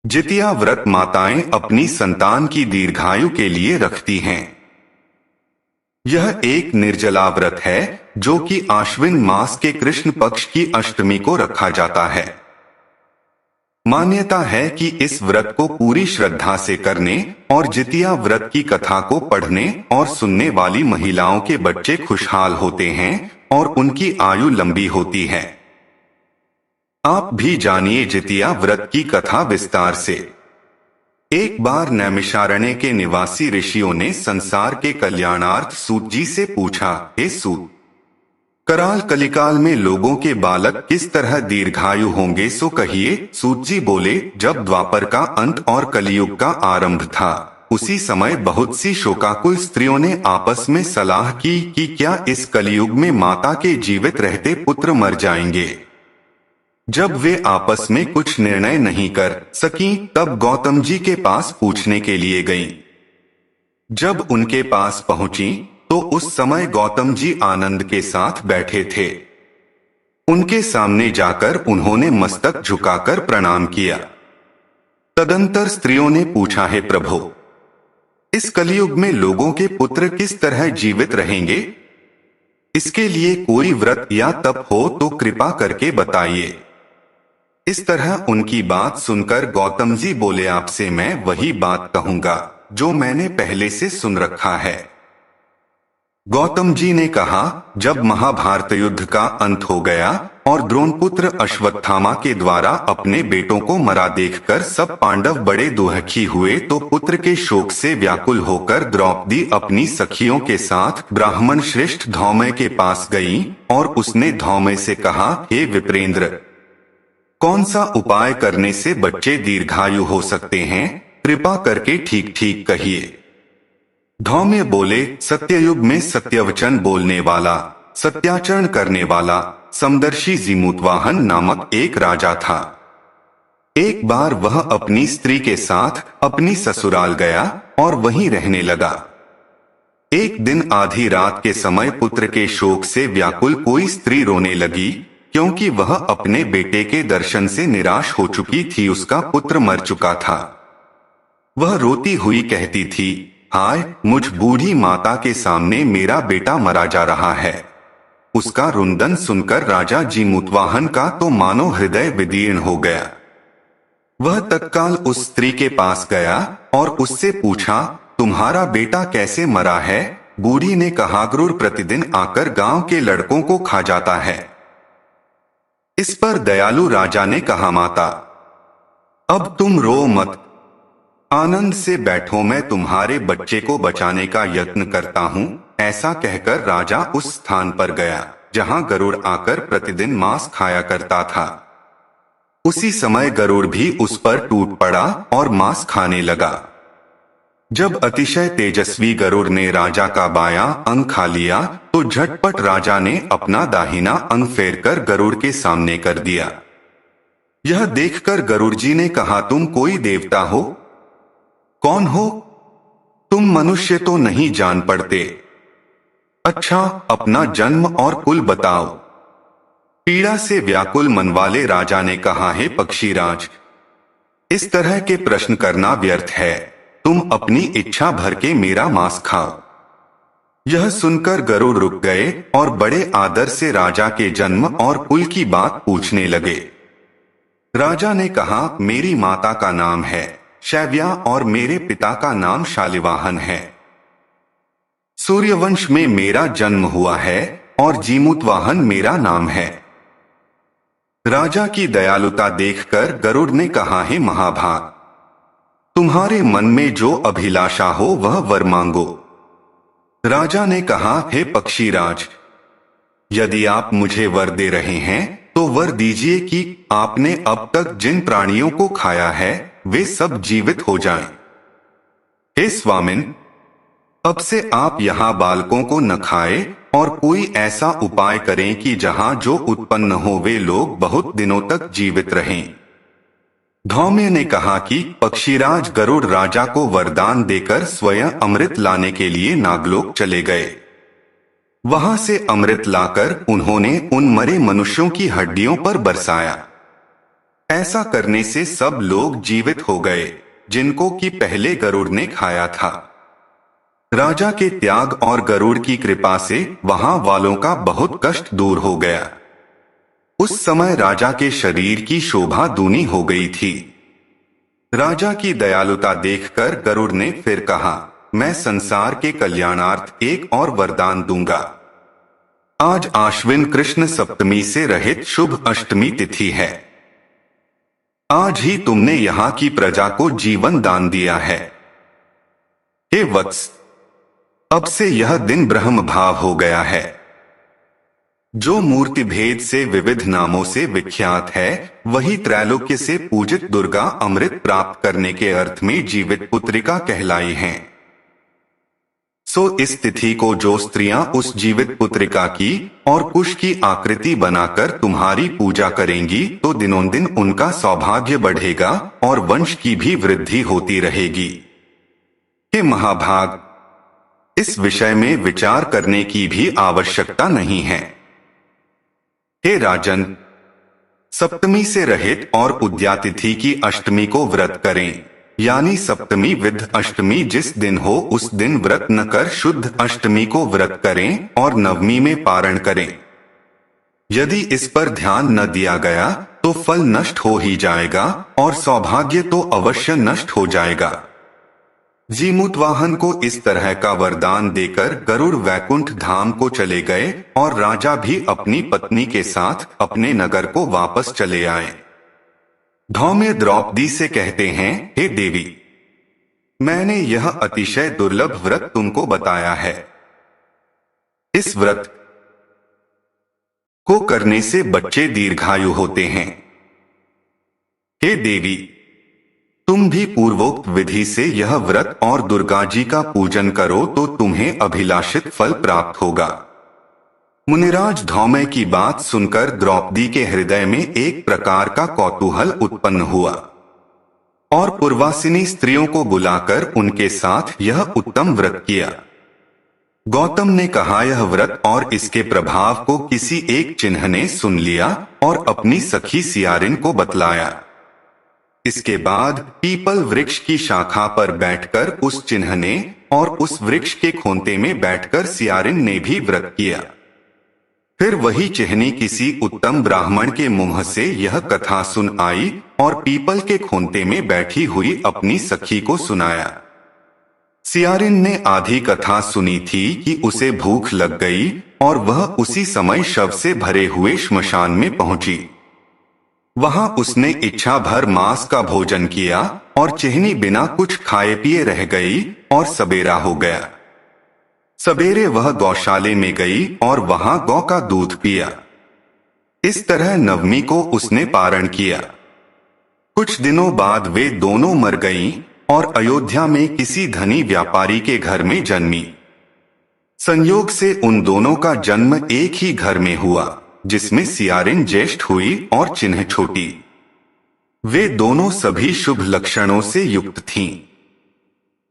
जितिया व्रत माताएं अपनी संतान की दीर्घायु के लिए रखती हैं। यह एक निर्जला व्रत है जो कि आश्विन मास के कृष्ण पक्ष की अष्टमी को रखा जाता है। मान्यता है कि इस व्रत को पूरी श्रद्धा से करने और जितिया व्रत की कथा को पढ़ने और सुनने वाली महिलाओं के बच्चे खुशहाल होते हैं और उनकी आयु लंबी होती है। आप भी जानिए जितिया व्रत की कथा विस्तार से। एक बार नैमिषारण्य के निवासी ऋषियों ने संसार के कल्याणार्थ सूत जी से पूछा, हे सूत, कराल कलिकाल में लोगों के बालक किस तरह दीर्घायु होंगे सो कहिए। सूत जी बोले, जब द्वापर का अंत और कलियुग का आरंभ था, उसी समय बहुत सी शोकाकुल स्त्रियों ने आपस में सलाह की कि क्या इस कलियुग में माता के जीवित रहते पुत्र मर जाएंगे। जब वे आपस में कुछ निर्णय नहीं कर सकी, तब गौतम जी के पास पूछने के लिए गईं। जब उनके पास पहुंची तो उस समय गौतम जी आनंद के साथ बैठे थे। उनके सामने जाकर उन्होंने मस्तक झुकाकर प्रणाम किया। तदंतर स्त्रियों ने पूछा, है प्रभु, इस कलियुग में लोगों के पुत्र किस तरह जीवित रहेंगे? इसके लिए कोई व्रत या तप हो तो कृपा करके बताइए। इस तरह उनकी बात सुनकर गौतम जी बोले, आपसे मैं वही बात कहूंगा जो मैंने पहले से सुन रखा है। गौतम जी ने कहा, जब महाभारत युद्ध का अंत हो गया और द्रोणपुत्र अश्वत्थामा के द्वारा अपने बेटों को मरा देखकर सब पांडव बड़े दुखी हुए तो पुत्र के शोक से व्याकुल होकर द्रौपदी अपनी सखियों के साथ ब्राह्मण श्रेष्ठ धौम्य के पास गई और उसने धौम्य से कहा, हे विप्रेंद्र, कौन सा उपाय करने से बच्चे दीर्घायु हो सकते हैं? कृपा करके ठीक ठीक कहिए। धौम्य बोले, सत्ययुग में सत्यवचन बोलने वाला, सत्याचरण करने वाला समदर्शी जीमूतवाहन नामक एक राजा था। एक बार वह अपनी स्त्री के साथ अपनी ससुराल गया और वहीं रहने लगा। एक दिन आधी रात के समय पुत्र के शोक से व्याकुल कोई स्त्री रोने लगी, क्योंकि वह अपने बेटे के दर्शन से निराश हो चुकी थी। उसका पुत्र मर चुका था। वह रोती हुई कहती थी, हाय, मुझ बूढ़ी माता के सामने मेरा बेटा मरा जा रहा है। उसका रुंदन सुनकर राजा जीमूतवाहन का तो मानो हृदय विदीर्ण हो गया। वह तत्काल उस स्त्री के पास गया और उससे पूछा, तुम्हारा बेटा कैसे मरा है? बूढ़ी ने कहा, क्रूर प्रतिदिन आकर गांव के लड़कों को खा जाता है। इस पर दयालु राजा ने कहा, माता, अब तुम रो मत, आनंद से बैठो, मैं तुम्हारे बच्चे को बचाने का यत्न करता हूँ। ऐसा कहकर राजा उस स्थान पर गया जहाँ गरुड़ आकर प्रतिदिन मांस खाया करता था। उसी समय गरुड़ भी उस पर टूट पड़ा और मांस खाने लगा। जब अतिशय तेजस्वी गरुड़ ने राजा का बायां अंग खा लिया तो झटपट राजा ने अपना दाहिना अंग फेरकर गरुड़ के सामने कर दिया। यह देखकर गरुड़ जी ने कहा, तुम कोई देवता हो? कौन हो तुम? मनुष्य तो नहीं जान पड़ते। अच्छा, अपना जन्म और कुल बताओ। पीड़ा से व्याकुल मन वाले राजा ने कहा, हे पक्षीराज, इस तरह के प्रश्न करना व्यर्थ है। तुम अपनी इच्छा भर के मेरा मांस खाओ। यह सुनकर गरुड़ रुक गए और बड़े आदर से राजा के जन्म और कुल की बात पूछने लगे। राजा ने कहा, मेरी माता का नाम है शैव्या और मेरे पिता का नाम शालिवाहन है। सूर्यवंश में मेरा जन्म हुआ है और जीमूतवाहन मेरा नाम है। राजा की दयालुता देखकर गरुड़ ने कहा, हे महाभाग, तुम्हारे मन में जो अभिलाषा हो वह वर मांगो। राजा ने कहा, हे पक्षीराज, यदि आप मुझे वर दे रहे हैं तो वर दीजिए कि आपने अब तक जिन प्राणियों को खाया है वे सब जीवित हो जाएं। हे स्वामिन, अब से आप यहाँ बालकों को न खाए और कोई ऐसा उपाय करें कि जहाँ जो उत्पन्न हो वे लोग बहुत दिनों तक जीवित रहें। धौम्य ने कहा कि पक्षीराज गरुड़ राजा को वरदान देकर स्वयं अमृत लाने के लिए नागलोक चले गए। वहां से अमृत लाकर उन्होंने उन मरे मनुष्यों की हड्डियों पर बरसाया। ऐसा करने से सब लोग जीवित हो गए जिनको कि पहले गरुड़ ने खाया था। राजा के त्याग और गरुड़ की कृपा से वहां वालों का बहुत कष्ट दूर हो गया। उस समय राजा के शरीर की शोभा दूनी हो गई थी। राजा की दयालुता देखकर गरुड़ ने फिर कहा, मैं संसार के कल्याणार्थ एक और वरदान दूंगा। आज आश्विन कृष्ण सप्तमी से रहित शुभ अष्टमी तिथि है। आज ही तुमने यहाँ की प्रजा को जीवन दान दिया है। हे वत्स, अब से यह दिन ब्रह्म भाव हो गया है। जो मूर्ति भेद से विविध नामों से विख्यात है, वही त्रैलोक्य से पूजित दुर्गा अमृत प्राप्त करने के अर्थ में जीवित पुत्रिका कहलाई हैं। सो इस तिथि को जो स्त्रियां उस जीवित पुत्रिका की और कुश की आकृति बनाकर तुम्हारी पूजा करेंगी, तो दिनों दिन उनका सौभाग्य बढ़ेगा और वंश की भी वृद्धि होती रहेगी। हे महाभाग, इस विषय में विचार करने की भी आवश्यकता नहीं है। हे राजन, सप्तमी से रहित और उद्यातिथि की अष्टमी को व्रत करें, यानी सप्तमी विध अष्टमी जिस दिन हो उस दिन व्रत न कर शुद्ध अष्टमी को व्रत करें और नवमी में पारण करें। यदि इस पर ध्यान न दिया गया तो फल नष्ट हो ही जाएगा और सौभाग्य तो अवश्य नष्ट हो जाएगा। जीमूतवाहन को इस तरह का वरदान देकर गरुड़ वैकुंठ धाम को चले गए और राजा भी अपनी पत्नी के साथ अपने नगर को वापस चले आए। धौम्य द्रौपदी से कहते हैं, हे देवी, मैंने यह अतिशय दुर्लभ व्रत तुमको बताया है। इस व्रत को करने से बच्चे दीर्घायु होते हैं। हे देवी, तुम भी पूर्वोक्त विधि से यह व्रत और दुर्गा जी का पूजन करो तो तुम्हें अभिलाषित फल प्राप्त होगा। मुनिराज धौम्य की बात सुनकर द्रौपदी के हृदय में एक प्रकार का कौतूहल उत्पन्न हुआ और पूर्वासिनी स्त्रियों को बुलाकर उनके साथ यह उत्तम व्रत किया। गौतम ने कहा, यह व्रत और इसके प्रभाव को किसी एक चिन्ह ने सुन लिया और अपनी सखी सियारिन को बतलाया। इसके बाद पीपल वृक्ष की शाखा पर बैठकर उस चिन्ह ने और उस वृक्ष के खोंते में बैठकर सियारिन ने भी व्रत किया। फिर वही चिन्हनी किसी उत्तम ब्राह्मण के मुंह से यह कथा सुन आई और पीपल के खोंते में बैठी हुई अपनी सखी को सुनाया। सियारिन ने आधी कथा सुनी थी कि उसे भूख लग गई और वह उसी समय शव से भरे हुए श्मशान में पहुंची। वहां उसने इच्छा भर मांस का भोजन किया और चिन्हनी बिना कुछ खाए पिए रह गई और सबेरा हो गया। सवेरे वह गौशाले में गई और वहां गौ का दूध पिया। इस तरह नवमी को उसने पारण किया। कुछ दिनों बाद वे दोनों मर गईं और अयोध्या में किसी धनी व्यापारी के घर में जन्मी। संयोग से उन दोनों का जन्म एक ही घर में हुआ, जिसमें सियारिन ज्येष्ठ हुई और चिन्ह छोटी। वे दोनों सभी शुभ लक्षणों से युक्त थीं।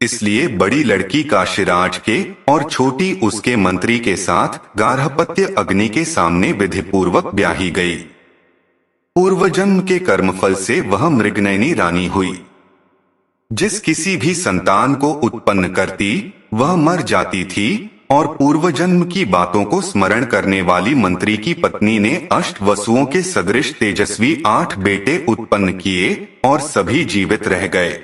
इसलिए बड़ी लड़की काशीराज के और छोटी उसके मंत्री के साथ गार्हपत्य अग्नि के सामने विधिपूर्वक ब्याही गई। पूर्वजन्म के कर्मफल से वह मृगनयनी रानी हुई। जिस किसी भी संतान को उत्पन्न करती वह मर जाती थी और पूर्वजन्म की बातों को स्मरण करने वाली मंत्री की पत्नी ने अष्ट वसुओं के सदृश तेजस्वी 8 बेटे उत्पन्न किए और सभी जीवित रह गए।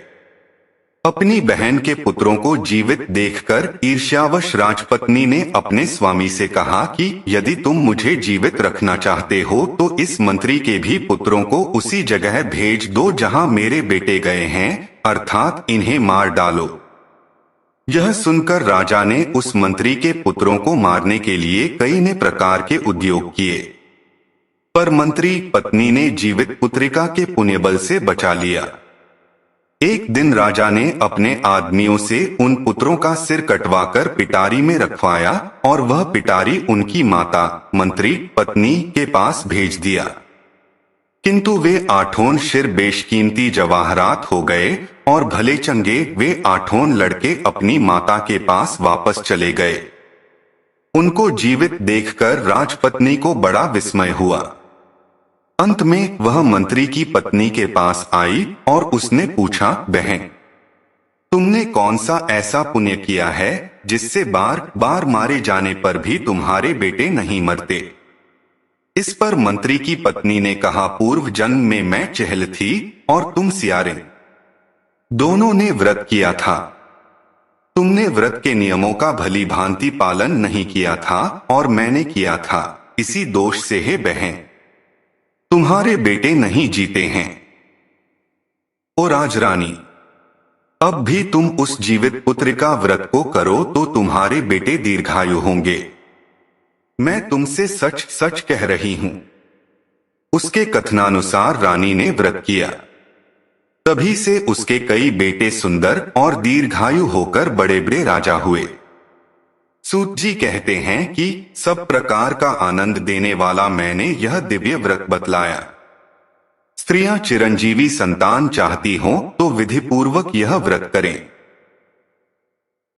अपनी बहन के पुत्रों को जीवित देखकर ईर्ष्यावश राजपत्नी ने अपने स्वामी से कहा कि यदि तुम मुझे जीवित रखना चाहते हो तो इस मंत्री के भी पुत्रों को उसी जगह भेज दो जहां मेरे बेटे गए हैं, अर्थात इन्हें मार डालो। यह सुनकर राजा ने उस मंत्री के पुत्रों को मारने के लिए कई ने प्रकार के उद्योग किए, पर मंत्री पत्नी ने जीवित पुत्रिका के पुण्यबल से बचा लिया। एक दिन राजा ने अपने आदमियों से उन पुत्रों का सिर कटवाकर पिटारी में रखवाया और वह पिटारी उनकी माता मंत्री पत्नी के पास भेज दिया। किंतु वे 8 सिर बेशकीमती जवाहरात हो गए और भले चंगे वे 8 लड़के अपनी माता के पास वापस चले गए। उनको जीवित देखकर राजपत्नी को बड़ा विस्मय हुआ। अंत में वह मंत्री की पत्नी के पास आई और उसने पूछा, बहन, तुमने कौन सा ऐसा पुण्य किया है जिससे बार बार मारे जाने पर भी तुम्हारे बेटे नहीं मरते? इस पर मंत्री की पत्नी ने कहा, पूर्व जन्म में मैं चहल थी और तुम सियारे। दोनों ने व्रत किया था। तुमने व्रत के नियमों का भली भांति पालन नहीं किया था और मैंने किया था। इसी दोष से है बहन, तुम्हारे बेटे नहीं जीते हैं। ओ राजरानी, अब भी तुम उस जीवित पुत्र का व्रत को करो तो तुम्हारे बेटे दीर्घायु होंगे। मैं तुमसे सच सच कह रही हूं। उसके कथनानुसार रानी ने व्रत किया। तभी से उसके कई बेटे सुंदर और दीर्घायु होकर बड़े बड़े राजा हुए। सूत जी कहते हैं कि सब प्रकार का आनंद देने वाला मैंने यह दिव्य व्रत बतलाया। स्त्रियां चिरंजीवी संतान चाहती हों तो विधिपूर्वक यह व्रत करें।